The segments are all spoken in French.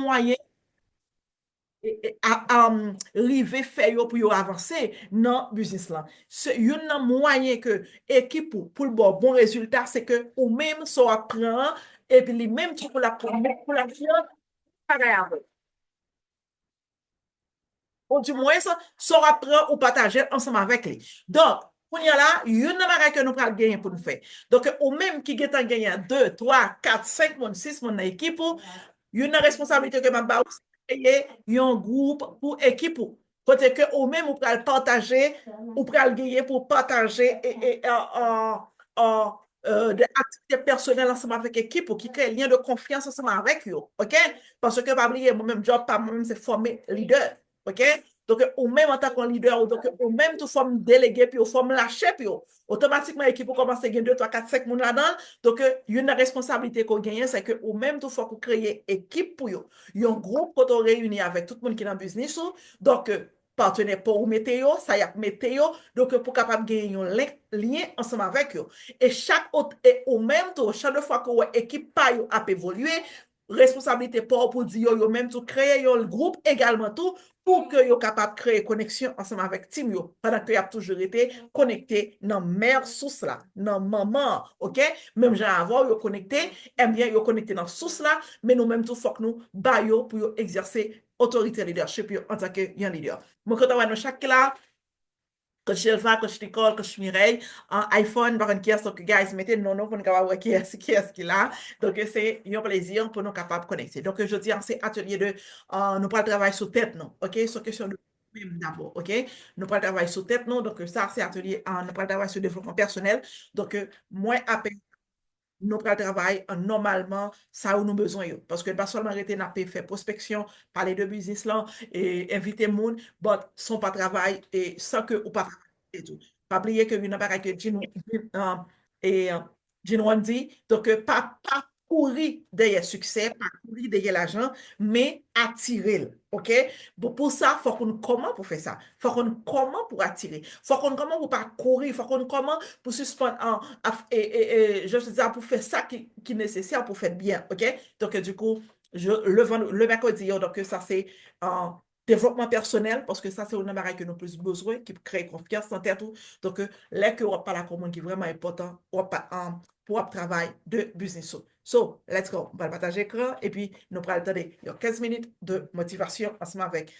moyen rive faire pour yo avancer dans business là. Yon nan moyen que équipe pour le bon résultat, c'est que ou même so apprend et puis lui même pour la faire pareil avec. Ou du moins ça so apprend ou partager ensemble avec lui. Donc pour y là, yon nan bagay que nous pral gagner pour nous faire. Donc ou même qui getan gagner 2, 3, 4, 5 moun, 6 moun dans équipe une responsabilité que m'a ba ou créer un groupe pour équipe côté que ou même ou pral partager ou pral gagner pour partager des activités personnelles ensemble avec l'équipe pour qui crée un lien de confiance ensemble avec eux. OK? Parce que, pas oublier, moi-même, job, pas moi-même, c'est former leader. OK? Donc, ou même en tant que leader, donc, ou même tu formes délégué, puis ou formes lâcher, puis automatiquement, l'équipe commence à gagner 2, 3, 4, 5 personnes là-dedans. Donc, une responsabilité qu'on gagne, c'est que ou même tu faut créer équipe pour eux. Il y a un groupe qu'on réunit avec tout le monde qui est dans le business. Donc, partenaire pour météo, ça y a météo, donc pour capable gagner un lien ensemble avec eux. Et chaque autre, et au même temps, chaque fois que l'équipe a évolué, responsabilité pour dire yo même tout créer le groupe également tout pour que yo capable créer connexion ensemble avec team yo pendant que y a toujours été connecté dans mère source là dans maman OK même j'ai avant yo connecté et bien yo connecté dans source là mais nous même tout faut que nous ba yo pour yo exercer autorité leadership yo en tant que un leader moi quand on chaque là coach Elva, coach Nicole, coach Mireille, iPhone, par un qui est-ce que guys, mettez non, non, pour nous capable voir qui est-ce qu'il a. Donc, c'est un plaisir pour nous capables de connecter. Donc, je dis, c'est atelier de, nous pas travailler sur tête, non, OK? C'est question de même d'abord, OK? Nous pas travailler sur tête, non, donc ça, c'est atelier, nous pas travailler sur développement personnel. Donc, moi, après, nous pral travail normalement ça où nous besoin yo. Parce que pas seulement arrêter n'a pas fait prospection, parler de business là et inviter monde, but son pas travail et sans que ou pas travail et tout. Pas oublier que une appareil que et Jean Wan dit donc pas courir derrière succès, pas courir derrière l'argent, mais attirer. OK? Bon, pour ça, faut qu'on comment pour faire ça? Faut qu'on comment pour attirer? Faut qu'on comment pour pas courir? Faut qu'on comment pour suspendre je te dis pour faire ça qui est nécessaire pour faire bien, OK? Donc, du coup, le mercredi, donc ça, c'est un développement personnel, parce que ça, c'est une barrière que nous avons plus besoin, qui crée confiance en tête. Donc, là, que on parle à commande qui est vraiment important pour le travail de business. So, let's go. On va le partager l'écran et puis nous allons attendre. Il y a 15 minutes de motivation ensemble avec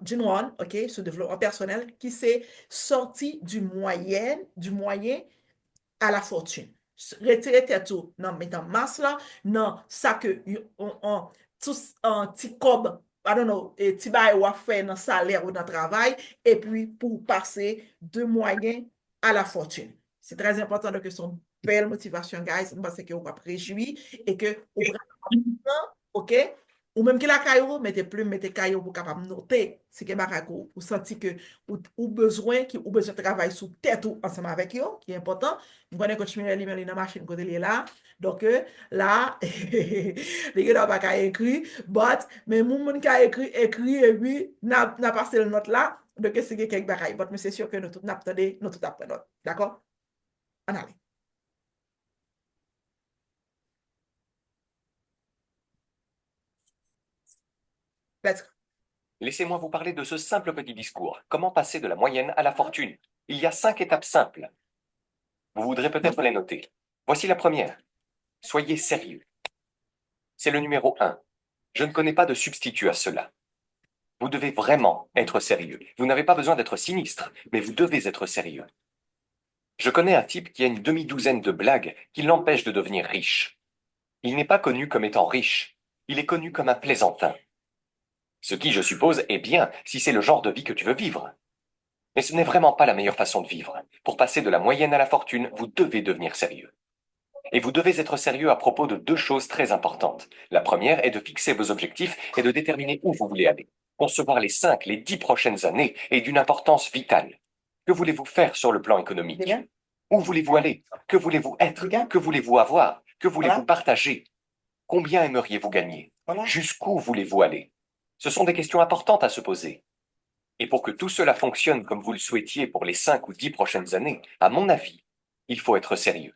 Jean Wan, OK, ce développement personnel qui s'est sorti du moyen à la fortune. Retirer tout dans mettant masse là, non, ça que tous un petit cob, I don't know, et petit bail ou à faire dans salaire ou dans travail, et puis pour passer de moyen à la fortune. C'est très important de que son belle motivation, guys. Je pense que vous va réjouir et que vous OK? Ou même que la caillou, mettez plume, mettez caillou pour capable noter ce que barakou, ou senti que ou besoin ou besoin de travailler sous tête ou ensemble avec eux, qui est important. Vous connaissez coach Mireille, il dans machine côté il est là. Donc là, les gars n'ont pas écrit, but mais mon monde qui a écrit et puis n'a passé le note là. Donc c'est quelques bagailles, but mais c'est sûr que nous tout n'attendez, nous tout apprenons. D'accord? On allez. Let's go. Laissez-moi vous parler de ce simple petit discours. Comment passer de la moyenne à la fortune? Il y a 5 étapes simples. Vous voudrez peut-être les noter. Voici la première. Soyez sérieux. C'est le numéro 1. Je ne connais pas de substitut à cela. Vous devez vraiment être sérieux. Vous n'avez pas besoin d'être sinistre, mais vous devez être sérieux. Je connais un type qui a une demi-douzaine de blagues qui l'empêchent de devenir riche. Il n'est pas connu comme étant riche. Il est connu comme un plaisantin. Ce qui, je suppose, est bien si c'est le genre de vie que tu veux vivre. Mais ce n'est vraiment pas la meilleure façon de vivre. Pour passer de la moyenne à la fortune, vous devez devenir sérieux. Et vous devez être sérieux à propos de 2 choses très importantes. La première est de fixer vos objectifs et de déterminer où vous voulez aller. Concevoir les 5, les 10 prochaines années est d'une importance vitale. Que voulez-vous faire sur le plan économique? Où voulez-vous aller? Que voulez-vous être? Que voulez-vous avoir? Que voulez-vous partager? Combien aimeriez-vous gagner? Jusqu'où voulez-vous aller? Ce sont des questions importantes à se poser. Et pour que tout cela fonctionne comme vous le souhaitiez pour les 5 ou 10 prochaines années, à mon avis, il faut être sérieux.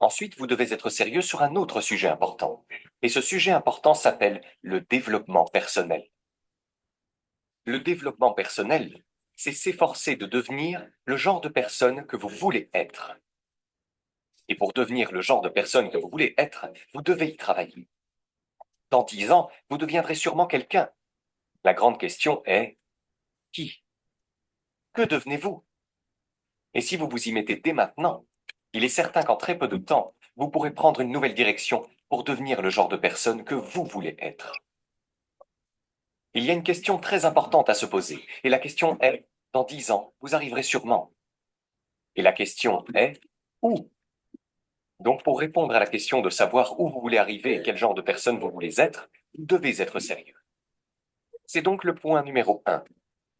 Ensuite, vous devez être sérieux sur un autre sujet important. Et ce sujet important s'appelle le développement personnel. Le développement personnel, c'est s'efforcer de devenir le genre de personne que vous voulez être. Et pour devenir le genre de personne que vous voulez être, vous devez y travailler. Dans 10 ans, vous deviendrez sûrement quelqu'un. La grande question est, qui? Que devenez-vous? Et si vous vous y mettez dès maintenant, il est certain qu'en très peu de temps, vous pourrez prendre une nouvelle direction pour devenir le genre de personne que vous voulez être. Il y a une question très importante à se poser, et la question est, dans 10 ans, vous arriverez sûrement. Et la question est, où? Donc pour répondre à la question de savoir où vous voulez arriver et quel genre de personne vous voulez être, vous devez être sérieux. C'est donc le point numéro 1.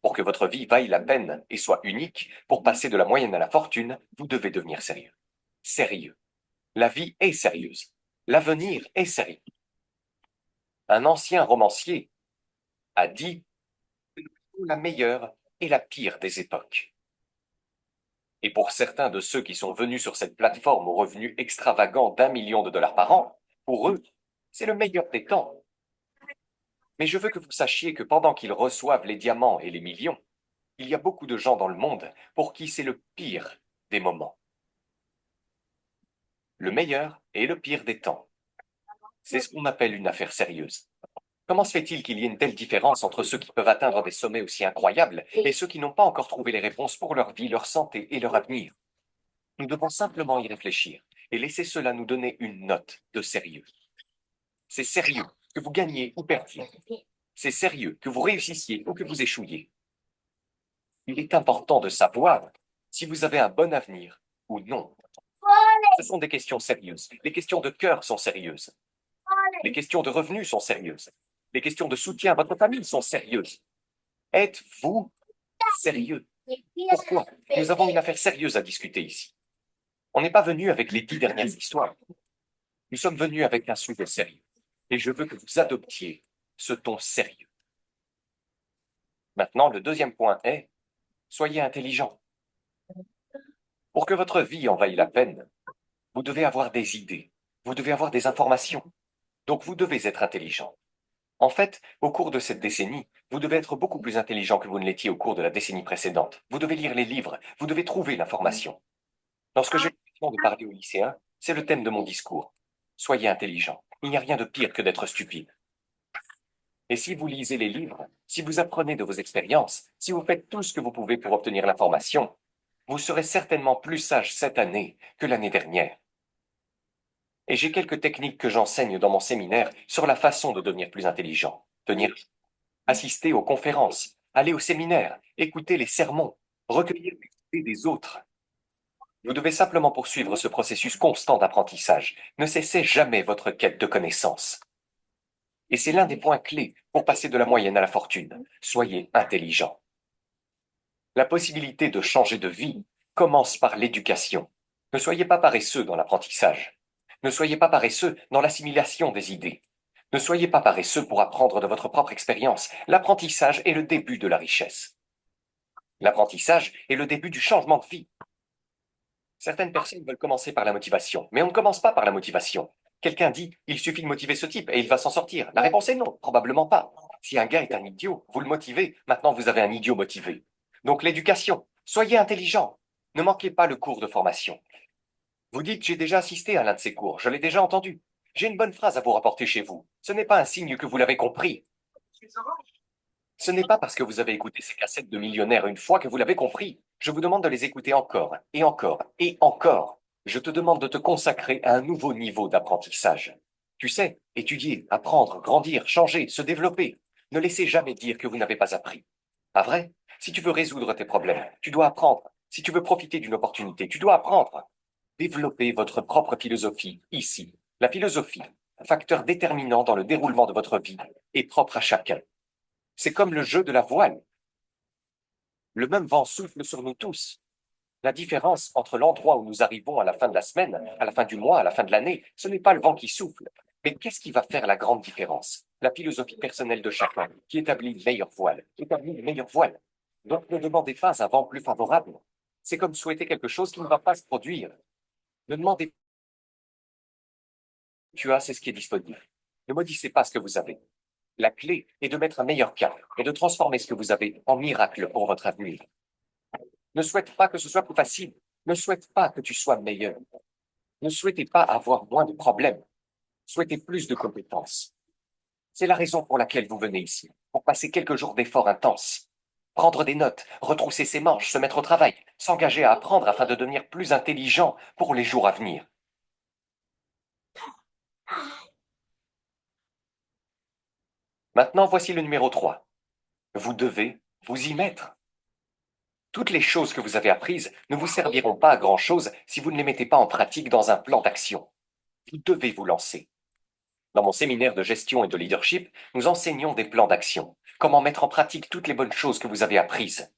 Pour que votre vie vaille la peine et soit unique, pour passer de la moyenne à la fortune, vous devez devenir sérieux. Sérieux. La vie est sérieuse. L'avenir est sérieux. Un ancien romancier a dit la meilleure et la pire des époques. Et pour certains de ceux qui sont venus sur cette plateforme aux revenus extravagants d'1 million de dollars par an, pour eux, c'est le meilleur des temps. Mais je veux que vous sachiez que pendant qu'ils reçoivent les diamants et les millions, il y a beaucoup de gens dans le monde pour qui c'est le pire des moments. Le meilleur et le pire des temps. C'est ce qu'on appelle une affaire sérieuse. Comment se fait-il qu'il y ait une telle différence entre ceux qui peuvent atteindre des sommets aussi incroyables et ceux qui n'ont pas encore trouvé les réponses pour leur vie, leur santé et leur avenir? Nous devons simplement y réfléchir et laisser cela nous donner une note de sérieux. C'est sérieux que vous gagniez ou perdiez. C'est sérieux que vous réussissiez ou que vous échouiez. Il est important de savoir si vous avez un bon avenir ou non. Ce sont des questions sérieuses. Les questions de cœur sont sérieuses. Les questions de revenus sont sérieuses. Les questions de soutien à votre famille sont sérieuses. Êtes-vous sérieux? Pourquoi? Nous avons une affaire sérieuse à discuter ici. On n'est pas venu avec les 10 dernières histoires. Nous sommes venus avec un sujet sérieux. Et je veux que vous adoptiez ce ton sérieux. Maintenant, le deuxième point est, soyez intelligent. Pour que votre vie en vaille la peine, vous devez avoir des idées, vous devez avoir des informations. Donc vous devez être intelligent. En fait, au cours de cette décennie, vous devez être beaucoup plus intelligent que vous ne l'étiez au cours de la décennie précédente. Vous devez lire les livres, vous devez trouver l'information. Lorsque j'ai l'occasion de parler aux lycéens, c'est le thème de mon discours. Soyez intelligent. Il n'y a rien de pire que d'être stupide. Et si vous lisez les livres, si vous apprenez de vos expériences, si vous faites tout ce que vous pouvez pour obtenir l'information, vous serez certainement plus sage cette année que l'année dernière. Et j'ai quelques techniques que j'enseigne dans mon séminaire sur la façon de devenir plus intelligent. Assister aux conférences, aller au séminaire, écouter les sermons, recueillir les idées des autres. Vous devez simplement poursuivre ce processus constant d'apprentissage. Ne cessez jamais votre quête de connaissances. Et c'est l'un des points clés pour passer de la moyenne à la fortune. Soyez intelligent. La possibilité de changer de vie commence par l'éducation. Ne soyez pas paresseux dans l'apprentissage. Ne soyez pas paresseux dans l'assimilation des idées. Ne soyez pas paresseux pour apprendre de votre propre expérience. L'apprentissage est le début de la richesse. L'apprentissage est le début du changement de vie. Certaines personnes veulent commencer par la motivation, mais on ne commence pas par la motivation. Quelqu'un dit, il suffit de motiver ce type et il va s'en sortir. La réponse est non, probablement pas. Si un gars est un idiot, vous le motivez, maintenant vous avez un idiot motivé. Donc l'éducation, soyez intelligent. Ne manquez pas le cours de formation. Vous dites, j'ai déjà assisté à l'un de ces cours, je l'ai déjà entendu. J'ai une bonne phrase à vous rapporter chez vous. Ce n'est pas un signe que vous l'avez compris. Ce n'est pas parce que vous avez écouté ces cassettes de millionnaires une fois que vous l'avez compris. Je vous demande de les écouter encore, et encore, et encore. Je te demande de te consacrer à un nouveau niveau d'apprentissage. Tu sais, étudier, apprendre, grandir, changer, se développer. Ne laissez jamais dire que vous n'avez pas appris. Pas vrai? Si tu veux résoudre tes problèmes, tu dois apprendre. Si tu veux profiter d'une opportunité, tu dois apprendre. Développez votre propre philosophie ici. La philosophie, facteur déterminant dans le déroulement de votre vie, est propre à chacun. C'est comme le jeu de la voile. Le même vent souffle sur nous tous. La différence entre l'endroit où nous arrivons à la fin de la semaine, à la fin du mois, à la fin de l'année, ce n'est pas le vent qui souffle. Mais qu'est-ce qui va faire la grande différence? La philosophie personnelle de chacun, qui établit une meilleure voile, établit une meilleure voile. Donc ne demandez pas un vent plus favorable. C'est comme souhaiter quelque chose qui ne va pas se produire. Ne demandez tu as, c'est ce qui est disponible. Ne maudissez pas ce que vous avez. La clé est de mettre un meilleur cap et de transformer ce que vous avez en miracle pour votre avenir. Ne souhaite pas que ce soit plus facile. Ne souhaite pas que tu sois meilleur. Ne souhaitez pas avoir moins de problèmes. Souhaitez plus de compétences. C'est la raison pour laquelle vous venez ici, pour passer quelques jours d'efforts intenses. Prendre des notes, retrousser ses manches, se mettre au travail, s'engager à apprendre afin de devenir plus intelligent pour les jours à venir. Maintenant, voici le numéro 3. Vous devez vous y mettre. Toutes les choses que vous avez apprises ne vous serviront pas à grand-chose si vous ne les mettez pas en pratique dans un plan d'action. Vous devez vous lancer. Dans mon séminaire de gestion et de leadership, nous enseignons des plans d'action. Comment mettre en pratique toutes les bonnes choses que vous avez apprises.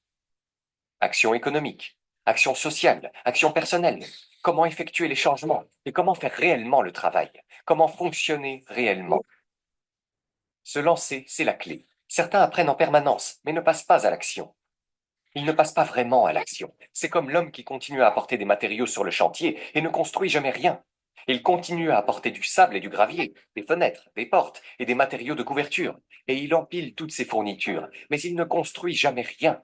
Action économique, action sociale, action personnelle. Comment effectuer les changements et comment faire réellement le travail. Comment fonctionner réellement. Se lancer, c'est la clé. Certains apprennent en permanence, mais ne passent pas à l'action. Ils ne passent pas vraiment à l'action. C'est comme l'homme qui continue à apporter des matériaux sur le chantier et ne construit jamais rien. Il continue à apporter du sable et du gravier, des fenêtres, des portes et des matériaux de couverture, et il empile toutes ces fournitures, mais il ne construit jamais rien.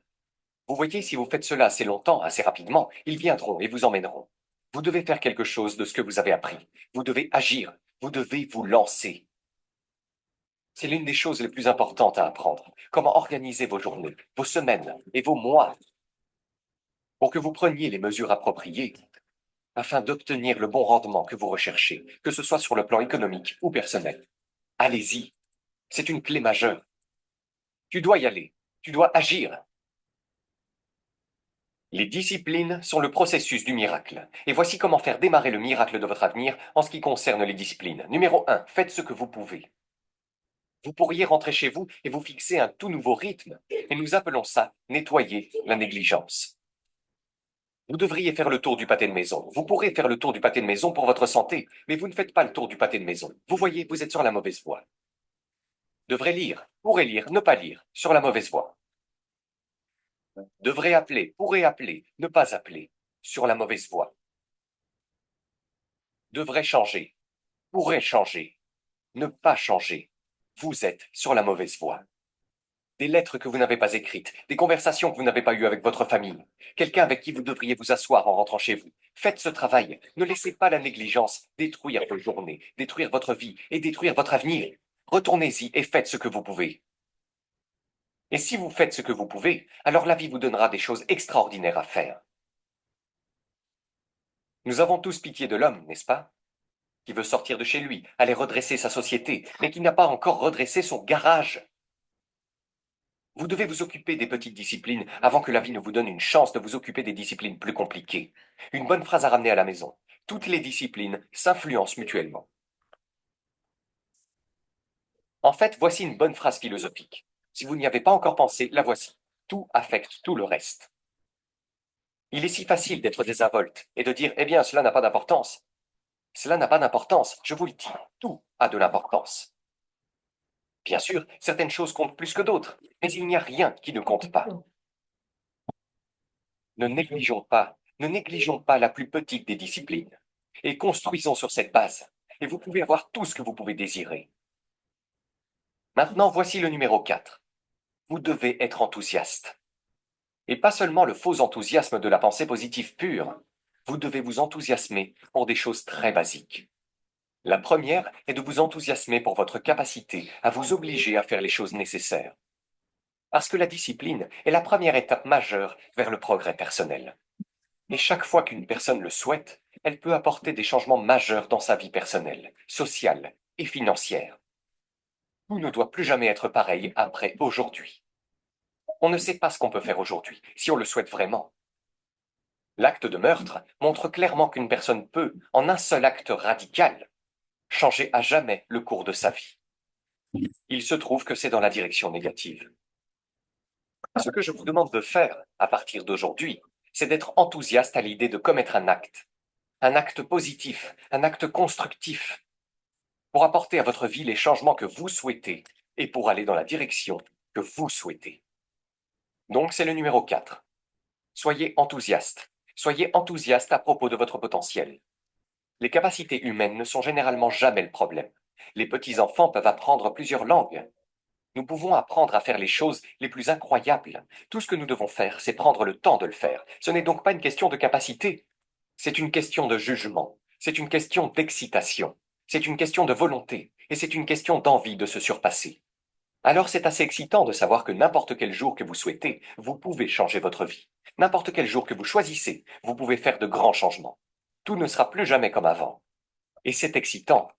Vous voyez, si vous faites cela assez longtemps, assez rapidement, ils viendront et vous emmèneront. Vous devez faire quelque chose de ce que vous avez appris. Vous devez agir. Vous devez vous lancer. C'est l'une des choses les plus importantes à apprendre. Comment organiser vos journées, vos semaines et vos mois pour que vous preniez les mesures appropriées afin d'obtenir le bon rendement que vous recherchez, que ce soit sur le plan économique ou personnel. Allez-y. C'est une clé majeure. Tu dois y aller. Tu dois agir. Les disciplines sont le processus du miracle. Et voici comment faire démarrer le miracle de votre avenir en ce qui concerne les disciplines. Numéro 1, faites ce que vous pouvez. Vous pourriez rentrer chez vous et vous fixer un tout nouveau rythme. Et nous appelons ça nettoyer la négligence. Vous devriez faire le tour du pâté de maison. Vous pourrez faire le tour du pâté de maison pour votre santé, mais vous ne faites pas le tour du pâté de maison. Vous voyez, vous êtes sur la mauvaise voie. Devrez lire, pourrez lire, ne pas lire, sur la mauvaise voie. Devrez appeler, pourrez appeler, ne pas appeler, sur la mauvaise voie. Devrait changer, pourrait changer, ne pas changer. Vous êtes sur la mauvaise voie. Des lettres que vous n'avez pas écrites, des conversations que vous n'avez pas eues avec votre famille, quelqu'un avec qui vous devriez vous asseoir en rentrant chez vous. Faites ce travail. Ne laissez pas la négligence détruire vos journées, détruire votre vie et détruire votre avenir. Retournez-y et faites ce que vous pouvez. Et si vous faites ce que vous pouvez, alors la vie vous donnera des choses extraordinaires à faire. Nous avons tous pitié de l'homme, n'est-ce pas? Qui veut sortir de chez lui, aller redresser sa société, mais qui n'a pas encore redressé son garage. Vous devez vous occuper des petites disciplines avant que la vie ne vous donne une chance de vous occuper des disciplines plus compliquées. Une bonne phrase à ramener à la maison. Toutes les disciplines s'influencent mutuellement. En fait, voici une bonne phrase philosophique. Si vous n'y avez pas encore pensé, la voici. Tout affecte tout le reste. Il est si facile d'être désinvolte et de dire, eh bien, cela n'a pas d'importance. Cela n'a pas d'importance, je vous le dis, tout a de l'importance. Bien sûr, certaines choses comptent plus que d'autres, mais il n'y a rien qui ne compte pas. Ne négligeons pas la plus petite des disciplines, et construisons sur cette base, et vous pouvez avoir tout ce que vous pouvez désirer. Maintenant, voici le numéro 4. Vous devez être enthousiaste. Et pas seulement le faux enthousiasme de la pensée positive pure. Vous devez vous enthousiasmer pour des choses très basiques. La première est de vous enthousiasmer pour votre capacité à vous obliger à faire les choses nécessaires. Parce que la discipline est la première étape majeure vers le progrès personnel. Et chaque fois qu'une personne le souhaite, elle peut apporter des changements majeurs dans sa vie personnelle, sociale et financière. Tout ne doit plus jamais être pareil après aujourd'hui. On ne sait pas ce qu'on peut faire aujourd'hui, si on le souhaite vraiment. L'acte de meurtre montre clairement qu'une personne peut, en un seul acte radical, changer à jamais le cours de sa vie. Il se trouve que c'est dans la direction négative. Ce que je vous demande de faire, à partir d'aujourd'hui, c'est d'être enthousiaste à l'idée de commettre un acte positif, un acte constructif, pour apporter à votre vie les changements que vous souhaitez et pour aller dans la direction que vous souhaitez. Donc c'est le numéro 4. Soyez enthousiaste. Soyez enthousiaste à propos de votre potentiel. Les capacités humaines ne sont généralement jamais le problème. Les petits-enfants peuvent apprendre plusieurs langues. Nous pouvons apprendre à faire les choses les plus incroyables. Tout ce que nous devons faire, c'est prendre le temps de le faire. Ce n'est donc pas une question de capacité. C'est une question de jugement. C'est une question d'excitation. C'est une question de volonté. Et c'est une question d'envie de se surpasser. Alors c'est assez excitant de savoir que n'importe quel jour que vous souhaitez, vous pouvez changer votre vie. N'importe quel jour que vous choisissez, vous pouvez faire de grands changements. Tout ne sera plus jamais comme avant. Et c'est excitant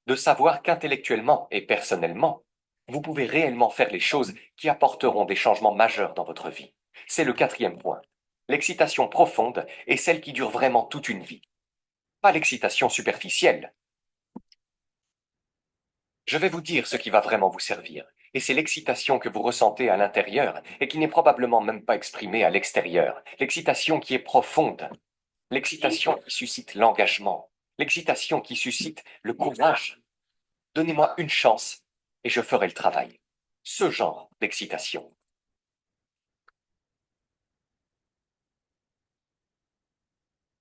de savoir qu'intellectuellement et personnellement, vous pouvez réellement faire les choses qui apporteront des changements majeurs dans votre vie. C'est le quatrième point. L'excitation profonde est celle qui dure vraiment toute une vie. Pas l'excitation superficielle. Je vais vous dire ce qui va vraiment vous servir. Et c'est l'excitation que vous ressentez à l'intérieur et qui n'est probablement même pas exprimée à l'extérieur. L'excitation qui est profonde. L'excitation qui suscite l'engagement. L'excitation qui suscite le courage. Donnez-moi une chance et je ferai le travail. Ce genre d'excitation.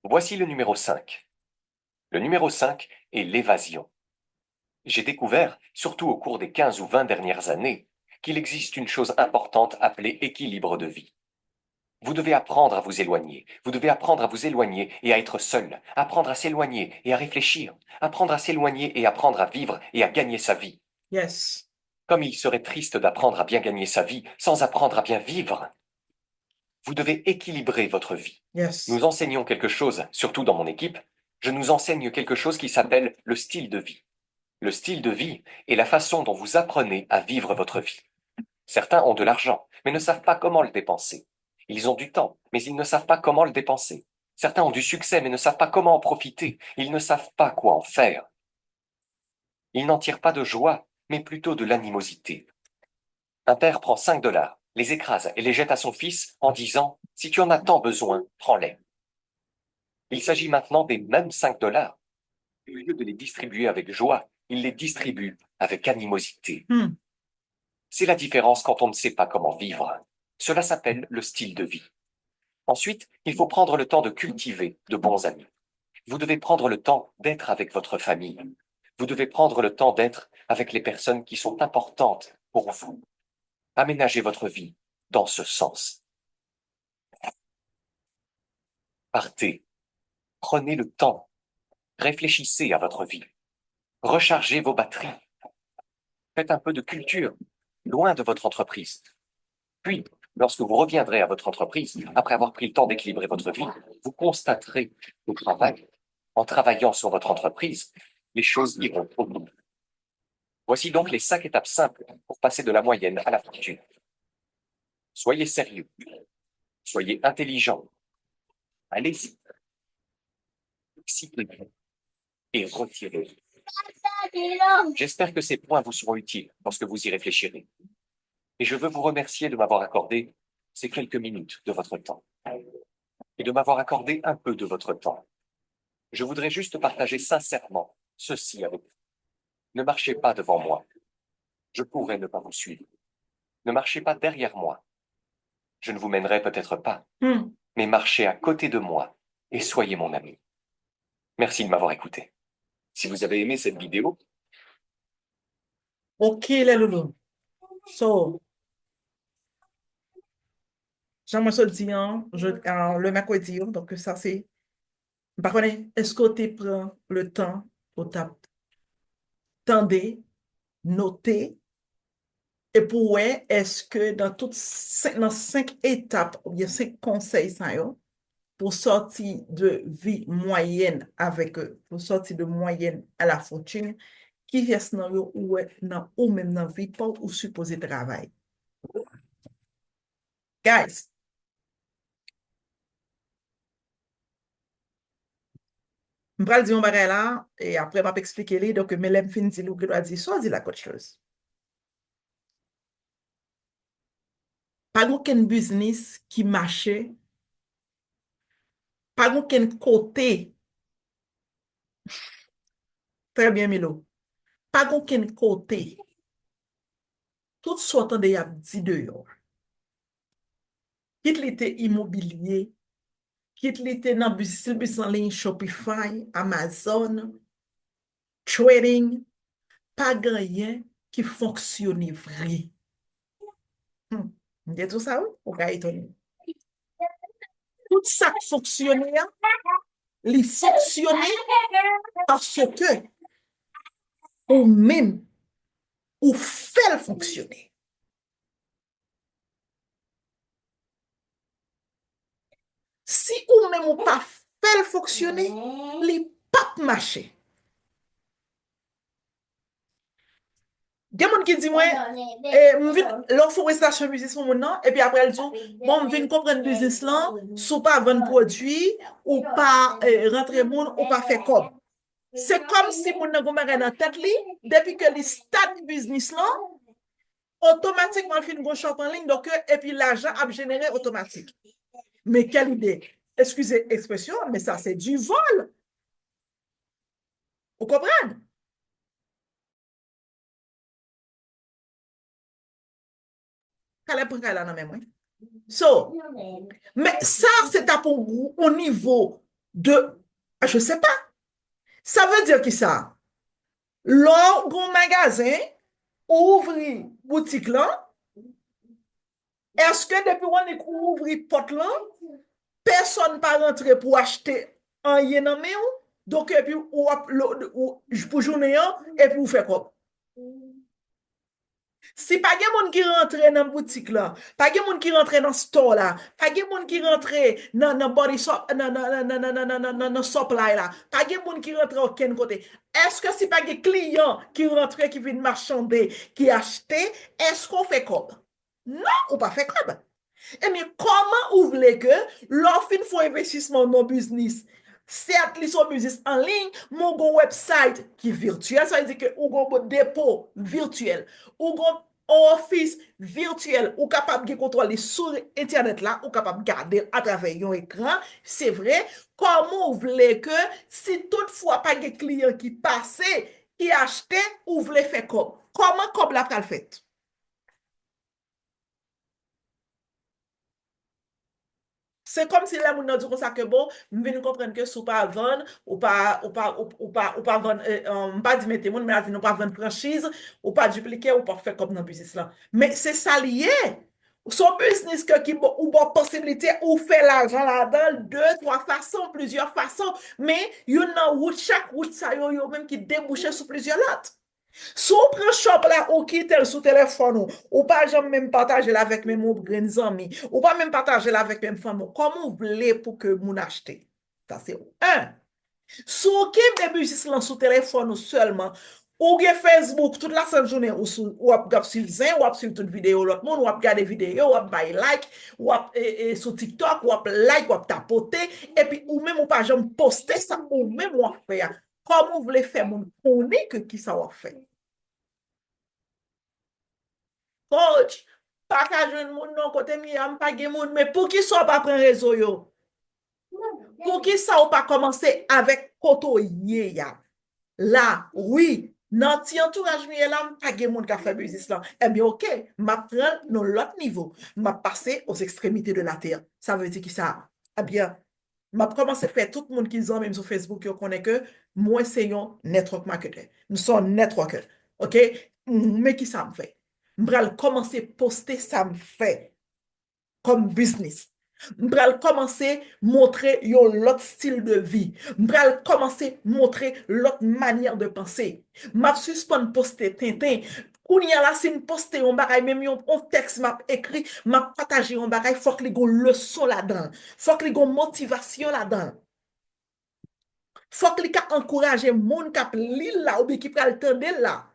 Voici le numéro 5. Le numéro 5 est l'évasion. J'ai découvert, surtout au cours des 15 ou 20 dernières années, qu'il existe une chose importante appelée équilibre de vie. Vous devez apprendre à vous éloigner. Vous devez apprendre à vous éloigner et à être seul. Apprendre à s'éloigner et à réfléchir. Apprendre à s'éloigner et apprendre à vivre et à gagner sa vie. Yes. Comme il serait triste d'apprendre à bien gagner sa vie sans apprendre à bien vivre. Vous devez équilibrer votre vie. Yes. Nous enseignons quelque chose, surtout dans mon équipe, je nous enseigne quelque chose qui s'appelle le style de vie. Le style de vie est la façon dont vous apprenez à vivre votre vie. Certains ont de l'argent, mais ne savent pas comment le dépenser. Ils ont du temps, mais ils ne savent pas comment le dépenser. Certains ont du succès, mais ne savent pas comment en profiter. Ils ne savent pas quoi en faire. Ils n'en tirent pas de joie, mais plutôt de l'animosité. Un père prend 5 dollars, les écrase et les jette à son fils en disant « Si tu en as tant besoin, prends-les ». Il s'agit maintenant des mêmes 5 dollars. Au lieu de les distribuer avec joie, il les distribue avec animosité. Hmm. C'est la différence quand on ne sait pas comment vivre. Cela s'appelle le style de vie. Ensuite, il faut prendre le temps de cultiver de bons amis. Vous devez prendre le temps d'être avec votre famille. Vous devez prendre le temps d'être avec les personnes qui sont importantes pour vous. Aménagez votre vie dans ce sens. Partez. Prenez le temps. Réfléchissez à votre vie. Rechargez vos batteries. Faites un peu de culture, loin de votre entreprise. Puis, lorsque vous reviendrez à votre entreprise, après avoir pris le temps d'équilibrer votre vie, vous constaterez au travail, en travaillant sur votre entreprise, les choses iront au bout. Voici donc les 5 étapes simples pour passer de la moyenne à la fortune. Soyez sérieux. Soyez intelligent. Allez-y. Excitez-vous et retirez-vous. J'espère que ces points vous seront utiles lorsque vous y réfléchirez. Et je veux vous remercier de m'avoir accordé ces quelques minutes de votre temps et de m'avoir accordé un peu de votre temps. Je voudrais juste partager sincèrement ceci avec vous. Ne marchez pas devant moi. Je pourrais ne pas vous suivre. Ne marchez pas derrière moi. Je ne vous mènerai peut-être pas, Hmm. mais marchez à côté de moi et soyez mon ami. Merci de m'avoir écouté. Si vous avez aimé cette vidéo, OK, les loulous. So, j'aimerais se dire, le mercredi, donc ça c'est, par contre, est-ce que tu prends le temps pour t'attendre, noter, et pour ouais, est-ce que dans 5 étapes, ou bien 5 conseils, ça, yo, pour sortir de vie moyenne avec eux, pour sortir de moyenne à la fortune, qui reste dans yo ou même dans vie, pas ou supposé travail. Guys, je vais dire un bagay là, et après, je vais expliquer les, donc, mais l'aime fin dire, ou que doit dire, soit dit la coach chose. Pas aucun business qui marche, pas aucun côté, très bien, Milo, pas aucun côté, tout sortant de y a dit dehors. Quitte l'été immobilier, Kit li te nan business en ligne Shopify, Amazon, trading, pas ganyen qui fonctionne vrai. M'de tout ça, oui? Ou ka étonné. Tout ça qui fonctionne, li fonctionne parce que ou même ou fait fonctionner. Si ou même ou pas fait fonctionner, li pas marcher. Gen moun ki di mwen, lò fò restasyon bizis moun nan, epi apre el di, bon, vin kompren bizis lan, sou pa ven prodwi, ou pa rentre moun, ou pa fe kom. Se kom si moun nan goumere nan tet li, depi ke li start biznis lan, otomatikman fin go shop en ligne, epi l'ajan ap genere otomatik. Me kel ide? Excusez ekspresyon, me sa se du vol. Ou kompren? Kale pou kale nan men mwen. So, mais ça, c'est au niveau de, je sais pas. Ça veut dire que ça, lors d'un magasin, ouvre boutique là, est-ce que depuis on ouvre porte là, personne pas rentrer pour acheter un yen en main, donc, et puis, ou pour journée, et puis, vous faites quoi? Si pas gen moun ki rentre dans boutique là, pas gen moun ki rentre dans store là, pas gen moun ki rentre dans body shop, dans supply là, pas gen moun ki rentre aucun côté. Est-ce que si pas gen client qui rentre, qui vient marchander, qui acheter, est-ce qu'on fait comme? Non, ou pas fait comme. Et mais comment vous voulez que l'offre une fois investissement dans business? Certes, li son business en ligne, mon go website qui est virtuel, ça veut dire que ou go dépôt virtuel, ou go office virtuel, ou capable de contrôler sur internet là, ou capable de garder à travers un écran, c'est vrai. Comment vous voulez que si toutefois pas de client qui passait, qui achetait, ou voulez faire comment la pral fait? C'est comme si là, moun nan di kon sa que bon, nous comprendre que sou pas vendre, ou pas vendre, pas di mette moun, mais nous pas vendre franchise, ou pas dupliquer, ou pas faire comme dans le business là. Mais c'est ça lié. Son business qui ou bon possibilité ou faire l'argent là-dedans, deux, trois façons, plusieurs façons, mais yon nan route, chaque route ça yo même qui débouche sur plusieurs autres. Si on prend shop là, ou quitte sous téléphone, ou pas jamais même partager là avec mes grands amis, ou pas même partager là avec mes femmes, comment vous voulez pour que vous achetez? Ça c'est un. Si on quitte des business là sous téléphone seulement, ou bien Facebook toute la seule journée, ou ap sur Zin, ou ap sur toute vidéo l'autre monde, ou ap regarder vidéo, ou ap buy like, ou ap sur TikTok, ou ap like, ou ap tapoter, et puis ou même ou pas jamais poster ça, ou même ou faire. Comment vous voulez faire mon connaît que qui ça va faire? Coach, pas qu'à jouer moun non côté mi am pas gen moun, mais pour qui ça pas prendre réseau yo? Pour qui ça ou pas commencer avec koto yé ya? Là, oui, dans ti entourage mi là, pas gen moun ka fait business là. Eh bien OK, m'a prendre dans l'autre niveau, m'a passer aux extrémités de la terre. Ça veut dire qui ça? Eh bien, m'a commencé à faire tout le monde qui ont même sur Facebook qui connaît que moi c'est un network marketer. Nous sommes networker. OK? Mais qui ça me fait? M'bral commencer à poster ça me fait comme business. M'bral commencer à montrer l'autre style de vie. M'bral commencer à montrer l'autre manière de penser. M'a suspend poster Tintin. Kounya la si m'poster un bagay même un texte m'a écrit, m'a partagé un bagay, faut que les gon leçon là-dedans. Faut que les gon motivation là-dedans. Faut que les ka encourager moun kap li là ou bien qui pral tande là.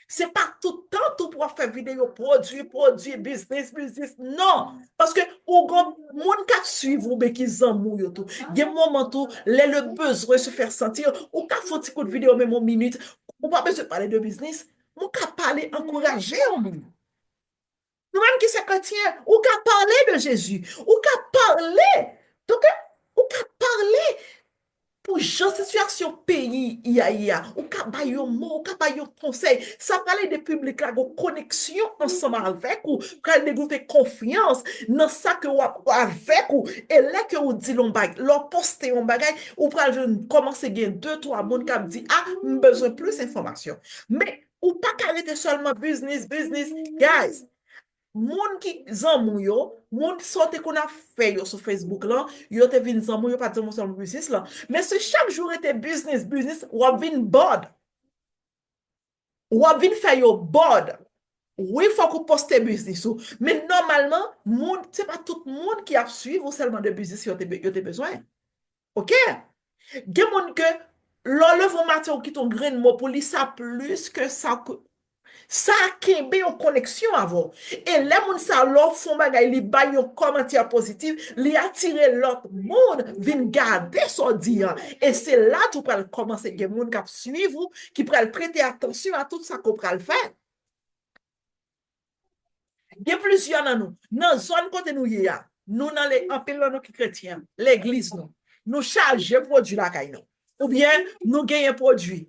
C'est pas tout le temps tout pour faire vidéo, produit, business. Non. Parce que, ou gon, moun ka suivre ou be ki zanmou yo tout. Gen moment tout, le besoin se faire sentir, ou ka font ti coup de vidéo même en minute, ou pas besoin de parler de business, ou ka parler, encourager ou moun. Nous-mêmes qui c'est chrétien, ou ka parler de Jésus, ou ka parler. Donc, ou ka parler pour gens situation pays ia ou ka ba yo mot ou ka ba yo conseil ça parler de public là go connexion ensemble avec ou ka développer confiance dans ça que ou avec ou et là que ou dit l'on bag l'on poster on bagay ou pral commencer gen deux trois monde qui dit ah besoin plus d'information mais ou pas arrêter seulement business guys moun ki zanmou yo, moun sote qu'on a fait yo sur Facebook là, yo te vin zanmou yo pas dire mon seul business là. Mais si chaque jour était business, ou vin bored. Ou vin faire yo bored. Oui, il faut qu'on poste business ou. Mais normalement, moun, c'est pas tout le monde qui a suivi ou seulement de business yo te besoin. OK? Gen moun que l'enlève matin ou qui ton grain mot pour lui ça plus que ça ça kembe yon connexion avant. Et les moun sa l'on font bagay li bay yon commentaire positif, li attire l'autre monde vin garder son dire. Et c'est là tout pral commencer gen moun kap suivre qui pral prêter attention à tout ça qu'on pral faire. Gen plusieurs nan nous. Nan zone côté nous ya, nous dans les en pile nous qui chrétiens, l'église nous charger produit la kay nous. Ou bien nous gagner produit.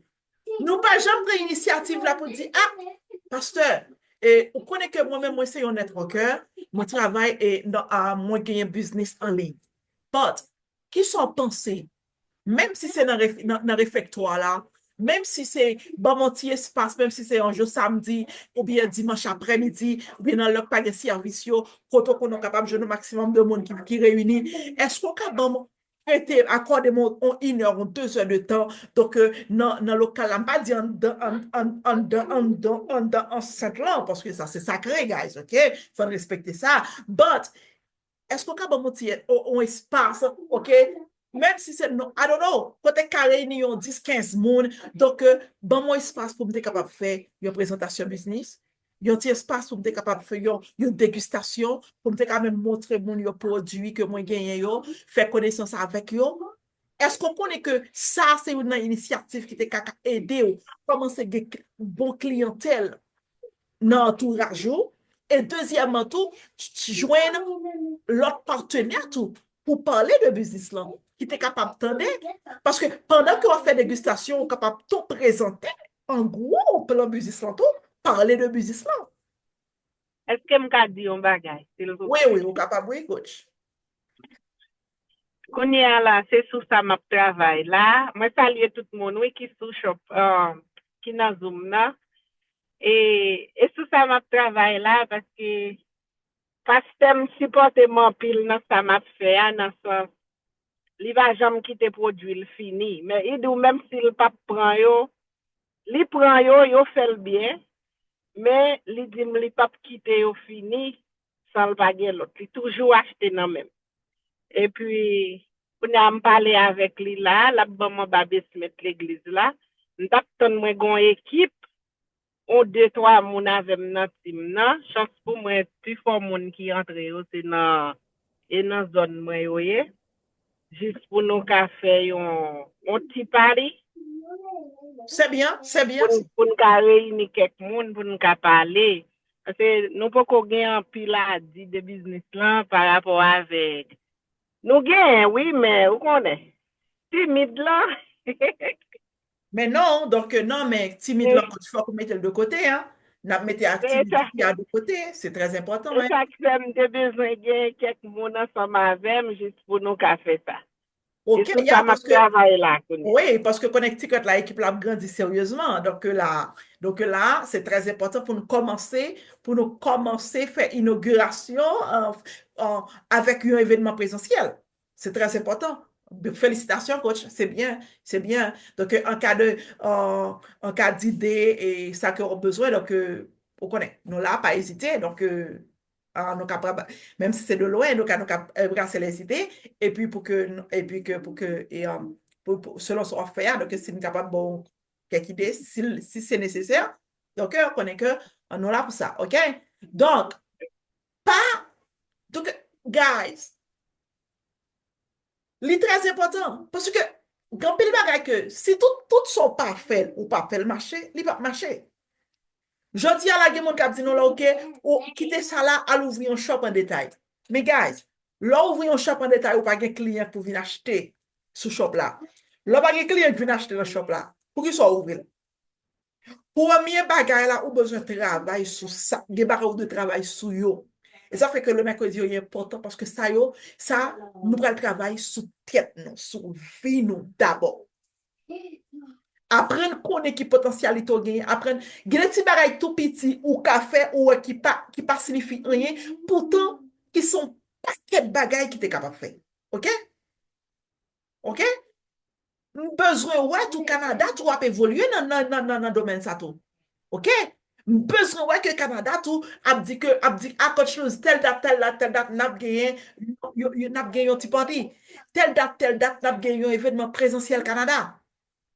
Nous pas jamais pris initiative là pour dire ah pasteur, et vous connaissez que moi-même, moi, c'est un networker, moi, travaille et moi, j'ai un business en ligne. But, qui sont pensés, même si c'est dans le réfectoire là, même si c'est dans mon petit espace, même si c'est un jour samedi, ou bien dimanche après-midi, ou bien dans le pas de service, quand on est capable de jouer le maximum de monde qui réunit, est-ce qu'on est capable de accorder une heure ou 2 heures de temps, donc dans le local, on ne pas dire en 5 ans, parce que ça c'est sacré, guys, ok? Il faut respecter ça. But, est-ce qu'on est capable de monter un espace, ok? Même si c'est, non, I don't know, côté carré, il y a 10-15 monde, donc, bon, mon espace pour me capable de faire une présentation business, il y a un petit espace pour me capable de faire une dégustation, pour me quand même montrer mon produit que moi gagne, faire connaissance avec eux. Est-ce qu'on connaît que ça, c'est une initiative qui t'a aidé ou commencer à bon clientèle dans l'entourage? Et deuxièmement, tout, joindre l'autre partenaire tout, pour parler de business là, qui est capable d'entendre. Parce que pendant qu'on fait dégustation, on est capable de tout présenter en gros plan business là, tout, parler de business là. Est-ce que je peux dire un bagage? Oui, on est capable, oui, coach. Qu'on y a là, c'est sous ça ma travail là. Moi, salue tout le monde oui, qui sous shop, qui dans Zoom là. Et sous ça ma travail là, parce que me supporte mon pile dans ça m'a fait, dans ça. Il va jamais quitter produit le fini. Mais il dit même s'il pas prend yo, il prend yo fait le bien. Mais il dit il pas quitter yo fini sans le payer l'autre. Il toujours acheter non même. Et puis, on a parlé avec lui là, bon mon babé se mettre l'église là. M't'attend moi gon équipe, on 2-3 moun avec nan team nan, chance pour moi plus fort moun qui rentre c'est dans zone moi yo juste pour nous ka faire un petit pari. C'est bien. Pour nous ka réunir quelques moun pour nous ka parler parce que nous pas qu'on gagne un pile à dire de business là par rapport avec nous gagne oui mais vous connaissez timide là. Mais non, donc non, mais timide là, il faut qu'on mette de côté, hein. N'a mettez activité de côté, c'est très important. Hein? Chaque femme de besoin de quelques monde ensemble avec juste pour nous faire ça. Ok, parce que, là, oui, parce que Connecticut, l'équipe l'a grandi sérieusement. Donc là, c'est très important pour nous commencer à faire inauguration avec un événement présentiel. C'est très important. Félicitations, coach. C'est bien. Donc, en cas d'idée et ça qu'on a besoin, donc, on connaît. Nous là, pas hésiter. Donc, nous capables, même si c'est de loin, nous capables brasser les idées et puis pour selon son affaire, donc si nous capable bon quelques idées si c'est nécessaire, donc on connaît que on est là pour ça, ok? Donc guys, c'est très important parce que quand pile bagay que si tout sont pas fait ou pas fait le marché, il pas marcher. Je dis à la game, on dit non là, ok, ou quitter ça là, à l'ouvrir un shop en détail. Mais guys, là, ouvrir un shop en détail ou pas de client pour venir acheter ce shop là. L'on pas de client qui vient acheter dans le shop là. Pour qu'ils soient ouverts. Premier bagay là, ou besoin de travail sur ça, des bagages de travail sur yo. Et ça fait que le mercredi est important parce que ça, nous prenons le travail sur tête, nous, sur vie, nous, d'abord. Apprendre connaître qui potentialité gagne, apprendre, des petits bagages tout petits ou café ou qui pas signifie rien, pourtant, qui sont paquet de bagages qui t'es capable de faire. OK? OK? Besoin, ouais, tout Canada, tu vas évoluer dans le domaine ça tout. OK? Besoin ouais que Canada tout a dit à quelque chose telle date n'a gagné n'a gagné un petit parti. Telle date n'a gagné un événement présentiel Canada.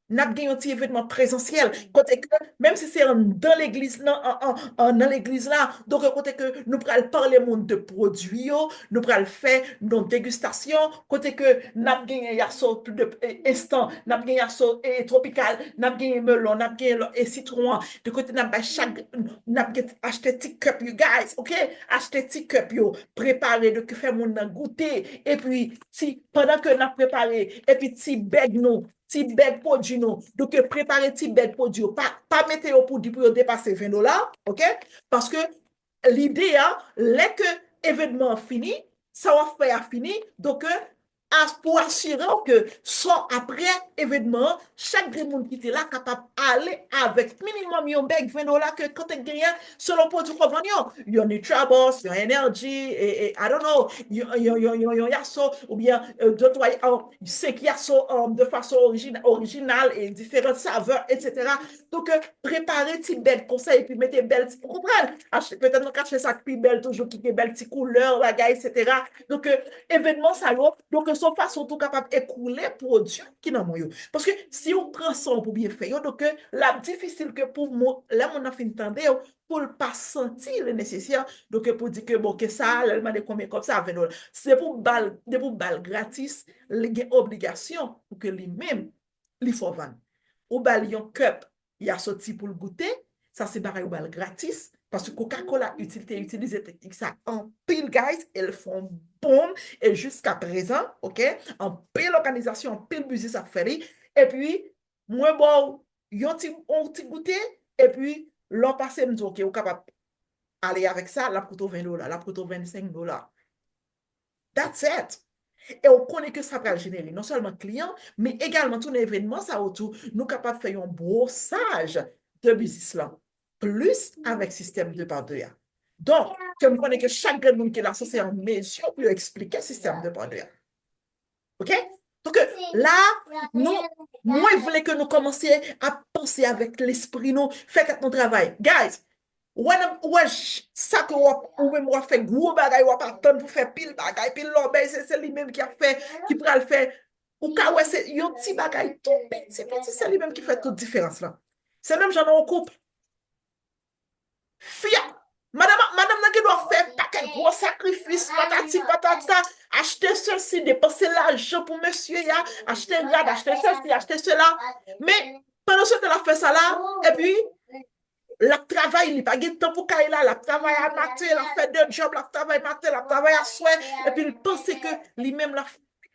N'a gagné un petit événement présentiel côté que même si c'est dans l'église dans l'église là donc côté que nous pral parler monde de produits nous pral faire nos dégustations côté que n'a gagné yasso plus de instant n'a gagné yasso tropical n'a gagné melon n'a gagné et citron de côté n'a chaque n'a acheté petit cup you guys OK acheter petit cup yo préparer de que faire mon goûter et puis si pendant que n'a préparé et puis petit bag nous ti bag produit nous. Donc, préparer ti bag produit. Pas mettre au produit pour dépasser $20, OK? Parce que l'idée, c'est que l'événement fini, ça va faire fini. Donc, pour assurer que soit après événement, chaque monde qui était là capable d'aller avec minimum un bag $20 que quand tu gagnes selon produit qu'on vend. Il y a Nutrabos, il y a Energy, et I don't know, il y a Yasso, ou bien d'autres, 5 Yasso de façon originale et différentes saveurs, etc. Donc, préparer tes belles conseils et puis mettez belles, vous comprenez? Peut-être nous cacher ça plus belle, toujours qui est belle, petite couleur, la gars, etc. Donc, événement, ça y est, donc, son façon tout capable d'écouler produit qui n'a pas. Parce que si on prend ça pour bien faire, donc, la difficile que pour moi, là, on a fait entendre, pour ne pas sentir le nécessaire, donc, pour dire que, bon, que ça, elle m'a dit combien comme ça, $20. C'est pour balle gratis, les obligations pour que lui-même, il faut vendre. Ou bal yon cup, il a sorti pour le goûter, ça c'est pareil ou bal gratis, parce que Coca-Cola utilise technique ça en pile, guys, elles font bon, et jusqu'à présent, OK, en pile organisation, en pile musique, ça fait, et puis, moi, bon, yon ti goûter, et puis, l'an passé, me dit, OK, ou capable aller avec ça, la plutôt $20, la plutôt $25. That's it. Et on connaît que ça va générer non seulement clients, mais également tout l'événement, ça autour, nous capables de faire un brossage de business là, plus avec système de partenariat. Donc, je connais que chaque monde qui est là, c'est en mesure pour expliquer le système de partenariat. OK? Donc là, moi, je voulais que nous commencions à penser avec l'esprit, nous, faire notre travail. Guys, ouais, ça que ou même on fait gros bagay ou pas attendre pour faire pile bagay pile l'obé c'est lui-même qui a fait qui pourra le faire ou ka ouais c'est un petit bagay tout petit c'est lui-même qui fait toute différence là c'est même j'en ai un couple fia madame n'a qui doit faire paquet gros sacrifice patati patata acheter ceci dépenser l'argent pour monsieur ya acheter rad acheter ceci acheter cela mais pendant ce temps elle a fait ça là et puis la travail, il n'y a pas de temps pour qu'il là, la travail à matin, la fait deux jobs, la travail matin, la travail à soir, et puis il pense que lui-même,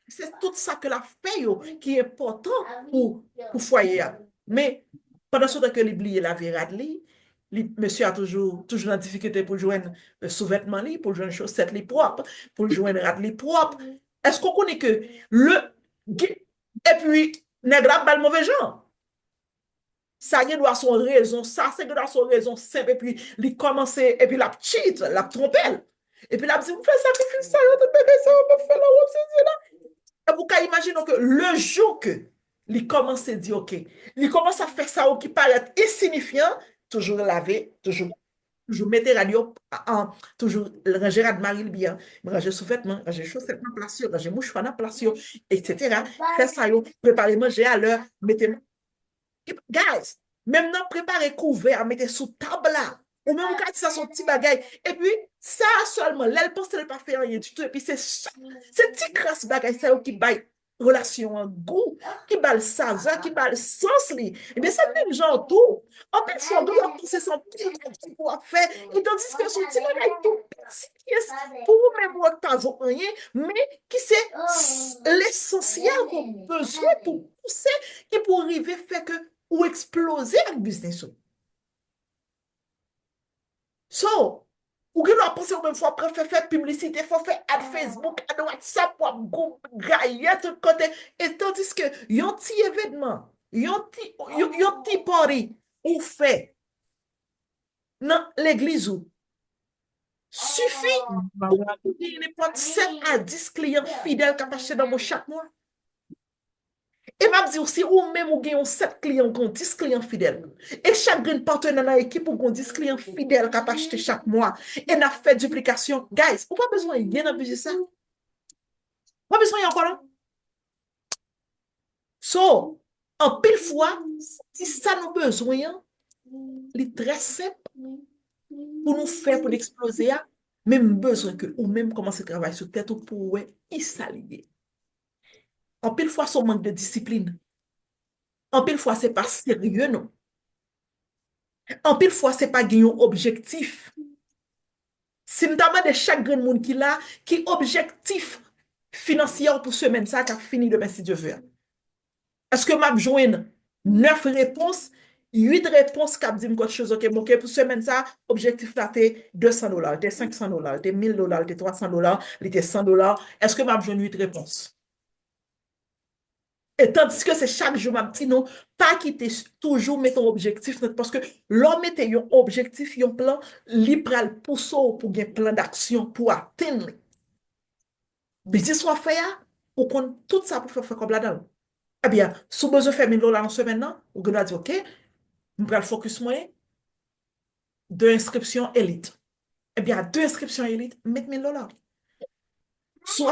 c'est tout ça que la fait qui est important pour foyer. Mais pendant ce temps que l'oublier la vie radli, monsieur a toujours la difficulté pour joindre sous-vêtements, pour joindre chaussettes propres, pour joindre radli propre. Est-ce qu'on connaît que et puis, n'est pas le mauvais genre? Ça y doit son raison, ça c'est doit son raison simple, et puis il commence, et puis la petite, la trompelle. Et puis la dit, vous faites sacrifice, ça, bébé, ça, on va faire la robe, c'est là. Et vous pouvez imaginer que le jour que il commence à dire, OK, il commence à faire ça qui paraît insignifiant, toujours laver, toujours mettre radio, toujours ranger à Marie bien, ranger sous-vêtements, ranger chaussettes en place, ranger mouchoir en place, etc. Faire ça, préparer manger à l'heure, mettez guys, même non préparer couvert, mettre sous table là, ou même quand ça son petit bagage, et puis ça seulement, là, elle pense qu'elle pas faire rien du tout, et puis c'est ça, c'est petit crasse bagage, ça qui baille relation en goût, qui balle saveur, qui balle sens li, et bien c'est même genre tout, en personne doit pousser son petit pour faire, et tandis que son petit bagage tout petit, pour même moi pas rien, mais qui c'est l'essentiel qu'on a besoin pour pousser, qui pour arriver faire que ou exploser un business. So, ou que nous pensons même fois pour faire publicité, faut faire ad Facebook, ad WhatsApp, pour gailler tout côté. Et tandis que yon petit événement, yon petit party, ou fait dans l'église ou suffit pour n'importe 7 à 10 clients fidèles qui achètent dans mon chaque mois. Et m'a dit aussi, ou même ou gagne 7 clients, ou 10 clients fidèles. Et chaque partenaire dans l'équipe ou 10 clients fidèles qui achètent chaque mois. Et n'a fait duplication. Guys, ou pas besoin de bien abuser ça. Pas besoin encore là. So, en pile fois, si ça nous besoin, c'est très simple pour nous faire pour exploser, même besoin que ou même commencer à travailler sur tête ou pour y s'allier. En pile fois, son manque de discipline. En pile fois, c'est pas sérieux, non. En pile fois, c'est pas gagner objectif. Si je demande chaque grand monde qui là, qui objectif financier pour semaine ça, qui a fini demain si Dieu veut. Est-ce que m'a joindre 9 réponses, 8 réponses qui dit quelque chose, ok, bon, ok, pour semaine ça, objectif là, t'es $200, t'es $500, t'es $1000, t'es $300, t'es $100. Est-ce que m'a joindre 8 réponses? Et tandis que c'est chaque jour, ma petite, non, pas quitter toujours mettre ton objectif, parce que l'homme mette un objectif, un plan, libéral pour ça, pour un plan d'action, pour atteindre. Business soit fait, ou qu'on tout ça pour faire comme là-dedans. Eh bien, si vous besoin de faire $1000 en semaine, non, vous allez dire, OK, je vais le focus moi, deux inscriptions élite. Eh bien, deux inscriptions élite, mettez $1000. Si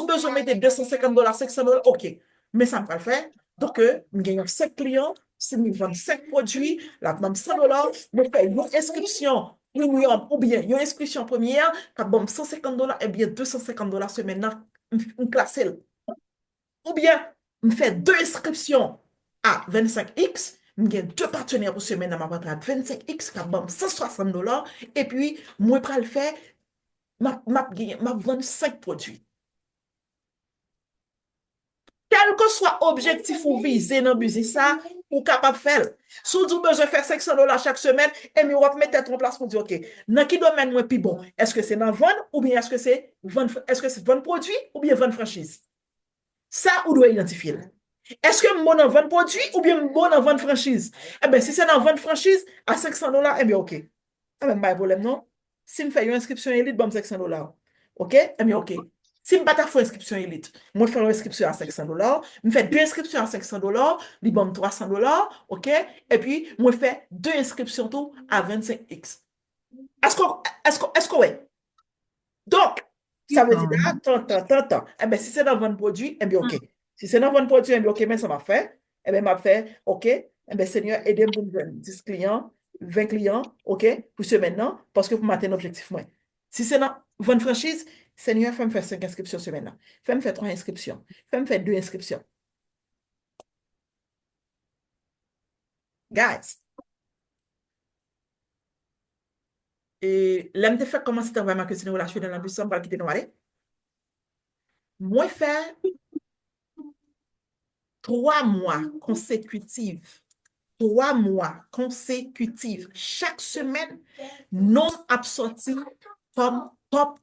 besoin de mettre $250, $500, OK. Mais ça me va le faire. Donc, je gagne 5 clients, si je vends 5 produits, là, je $100, je fais une inscription premium, ou bien une inscription première, qui bon $150, eh bien, $250 semaine, je classe. Ou bien, je fais deux inscriptions à 25X, je gagne deux partenaires pour semaine à ma boîte à 25X, qui bon $160, et puis, moi, je le faire, je vends 5 produits. Quel que soit objectif ou visé dans le business, ça, ou capable de faire. Si vous avez besoin de faire $500 chaque semaine, et vous mettre en place pour dire, OK, dans quel domaine moi plus bon? Est-ce que c'est dans vendre ou bien est-ce que c'est vendre produit ou bien vendre franchise? Ça, vous devez identifier. Est-ce que moi dans vendre produit ou bien moi dans vendre franchise? Eh bien, si c'est dans vendre franchise, à $500, eh bien, OK. Eh bien, pas de problème, non? Si je fais une inscription élite, bon, $500. OK? Eh bien, OK. Si je ne fais pas inscription élite, moi, je fais une inscription à $500, je fais deux inscriptions à $500, je bon $300, OK? Et puis, moi, je fais deux inscriptions tout à 25X. Est-ce que, ouais? Donc, ça veut dire, attends. Eh bien, si c'est dans vendre produit, eh bien, OK. Si c'est dans vendre produit, eh bien, OK, mais ça m'a fait. Eh bien, m'a fait, OK. Eh bien, Seigneur, aidez-moi pour 10 clients, 20 clients, OK, pour ce maintenant, parce que pour m'atteindre l'objectif, moi. Si c'est dans vendre franchise, Seigneur, fais-moi faire 5 inscriptions ce maintenant. Fais-moi faire 3 inscriptions. Fais-moi faire 2 inscriptions. Guys, et là, je fait commencer à travailler marketing relationnel en puissance pour quitter noir. Moi, faire 3 mois consécutifs. 3 mois consécutifs. Chaque semaine, non absorti comme top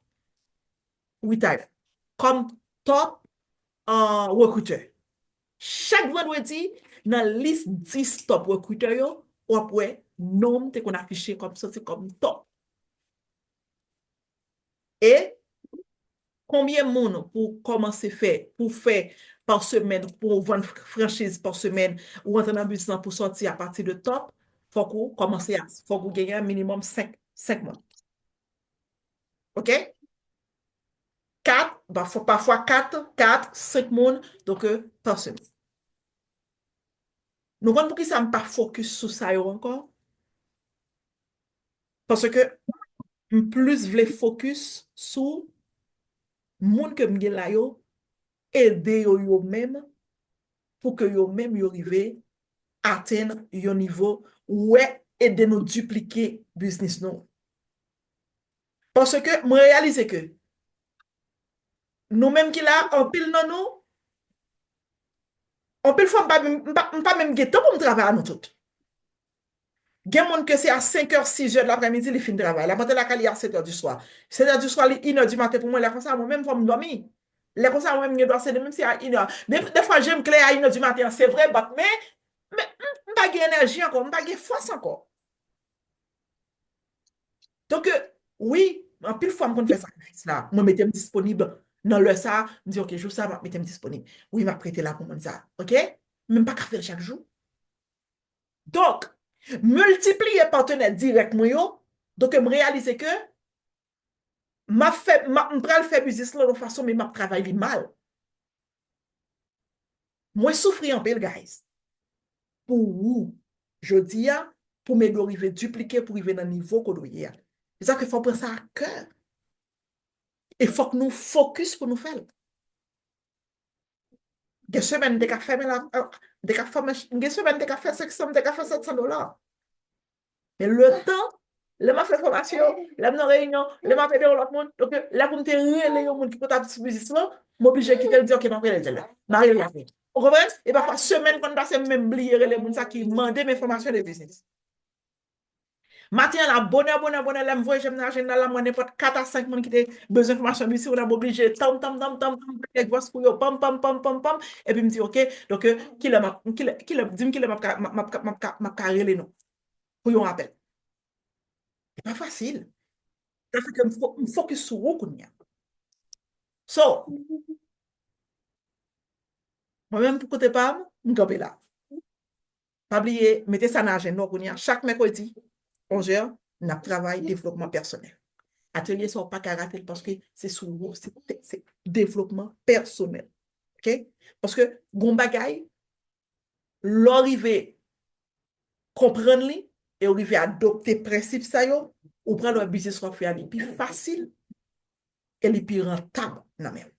retire, comme top recruteur. Chaque vendredi, dans la liste 10 top recruteurs, ou après, nom te qu'on affiché comme ça, c'est comme top. Et combien de monde pour commencer faire, pour faire par semaine, pour vendre franchise par semaine, ou entrer dans le business pour sortir à partir de top, faut qu'on commence à, faut qu'on gagne un minimum 5 mois. OK? 4, bah, faut parfois 4, 5 monde, donc par semaine. Nous comprenons pour qui ça ne pas focus sur ça encore? Parce que plus voulez focus sur monde que m'gen la yo, aider yo même pour que yo même yo arrive atteindre un niveau ouais aider nous dupliquer business nous. Parce que moi réalise que nous-mêmes qui là, en pile dans nous, en pile fois, pas même temps pour me travailler à nous toutes. Il y a des gens que c'est à 5h, 6h de l'après-midi, ils finissent de travail. La matin, la cali à 7h du soir. 7h du soir, 1h du matin pour moi, là, comme ça, moi-même, pour me dormir. Là, comme ça, moi-même, je dois même si à 1h. Des fois, j'aime clair à 1h du matin, c'est vrai, mais je n'ai pas d'énergie encore, je n'ai pas de force encore. Donc, oui, en pile fois, je fais sacrifice là. Moi, je m'étais disponible dans le ça, je dis, OK, je ça, je m'étais disponible. Oui, je prêté là pour moi ça. OK? Même pas qu'à faire chaque jour. Donc, multiplier partenaires directs, moi, donc, je réalise que je vais faire business là de façon, mais je travaille mal. Moi, je souffre en pile, guys. Pour vous, je dis, pour m'arriver dupliquer, pour arriver dans le niveau qu'on doit y aller. C'est ça qu'il faut prendre ça à cœur. Il faut que nous focus pour nous faire. Des semaines, des cafés, des semaines, des cafés 500, des cafés $700. Mais le temps, le m'a fait formation, le m'a réunion, le m'a fait de l'autre monde. Donc, là, pour me dire, les gens qui peuvent faire business là, m'oblige à quitter le dire, OK, je vais le Marie l'a fait. Vous comprenez? Et parfois, semaine, quand on passe, même oublier les gens qui demandent mes formations de business. Matin, la bonne, là, me voyez, j'aime l'agenda, là, moi, n'importe 4 à 5 personnes qui ont besoin d'informations, mais si on a obligé, tam, avec voix pour yo, pam, et puis me dit, OK, donc, dis-moi qui m'a carré les noms, pour yon rappel. C'est pas facile. Ça fait que me focus sur vous, kounya. So, moi-même, pour côté pas, m'gambé là. Pas oublier, mettez ça dans l'agenda, kounya. Chaque mercredi, 11h, on a travail développement personnel. Atelier sont pas karaté parce que c'est c'est développement personnel. OK? Parce que gon bagay, l'arriver comprendre li et arriver adopter principe ça yo, ou prendre un business qu'on fait plus facile et les plus rentable non même.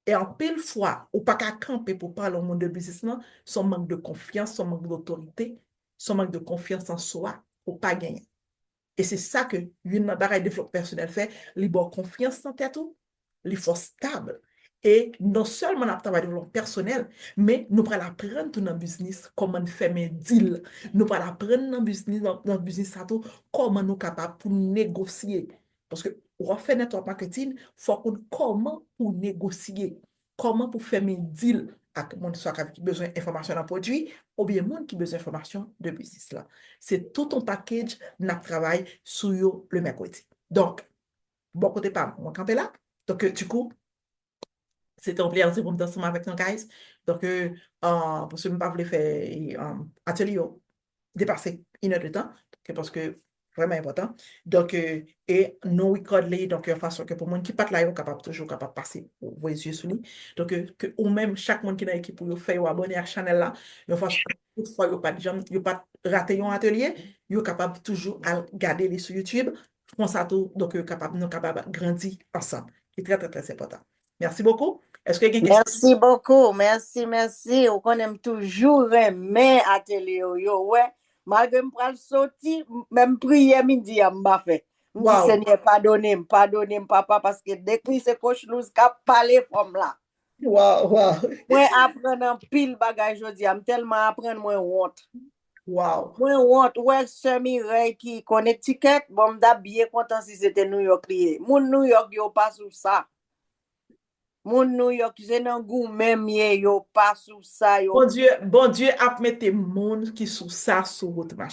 Et en pile fois, ou pas qu'à camper pour parler au monde de business non, son manque de confiance, son manque d'autorité, son manque de confiance en soi, ou pas gagner. Et c'est ça que une bagaille de développement personnel fait, il a confiance en tête, il faut stable. Et non seulement on travaille de développement personnel, mais nous allons apprendre tout dans le business, comment faire mes deals. Nous allons apprendre dans le business, comment nous sommes capables pour négocier. Parce que pour faire network marketing, il faut qu'on comment pour négocier, comment pour faire mes deals avec mon soit qui a besoin d'informations d'un produit ou bien monde qui a besoin d'informations de business là. C'est tout ton package n'a travail sur le mercredi. Donc, bon côté pas, moi campé là. Donc, du coup, c'était un plaisir pour me danser avec nos guys. Donc, parce que je ne voulais pas faire atelier dépasser 1 heure de temps, parce que vraiment important. Donc, et nous record les, donc, de façon que pour moi qui pas là, capable toujours capable de passer vos yeux sur lui. Donc, que ou même chaque monde qui est dans l'équipe pour faire ou abonner à la chaîne là, de façon toutefois, il pas raté un atelier, il est capable toujours à garder les sur YouTube. Je pense à tout, donc, nous capable de grandir ensemble. C'est très, très, très important. Merci beaucoup. Est-ce que quelqu'un Merci beaucoup, merci. Ou qu'on toujours aimer atelier yo, ouais. Malgré m'pral sorti, même prière midi à m'a fait. Me dit Seigneur, pardonnez, papa, parce que dès que c'est coach Luz qui parler comme là. Wow. Moi apprendre en pile bagage jodi, am tellement apprendre moi honte. Wow. Moi honte, ouais, Semi-Ray qui Connecticut, bon m'da bien content si c'était New York lié. Moun New York yo pas sous ça. Moun New York, c'est nan goût même yo pas sous ça yo. Bon Dieu a mis moun qui sous ça sur votre machine.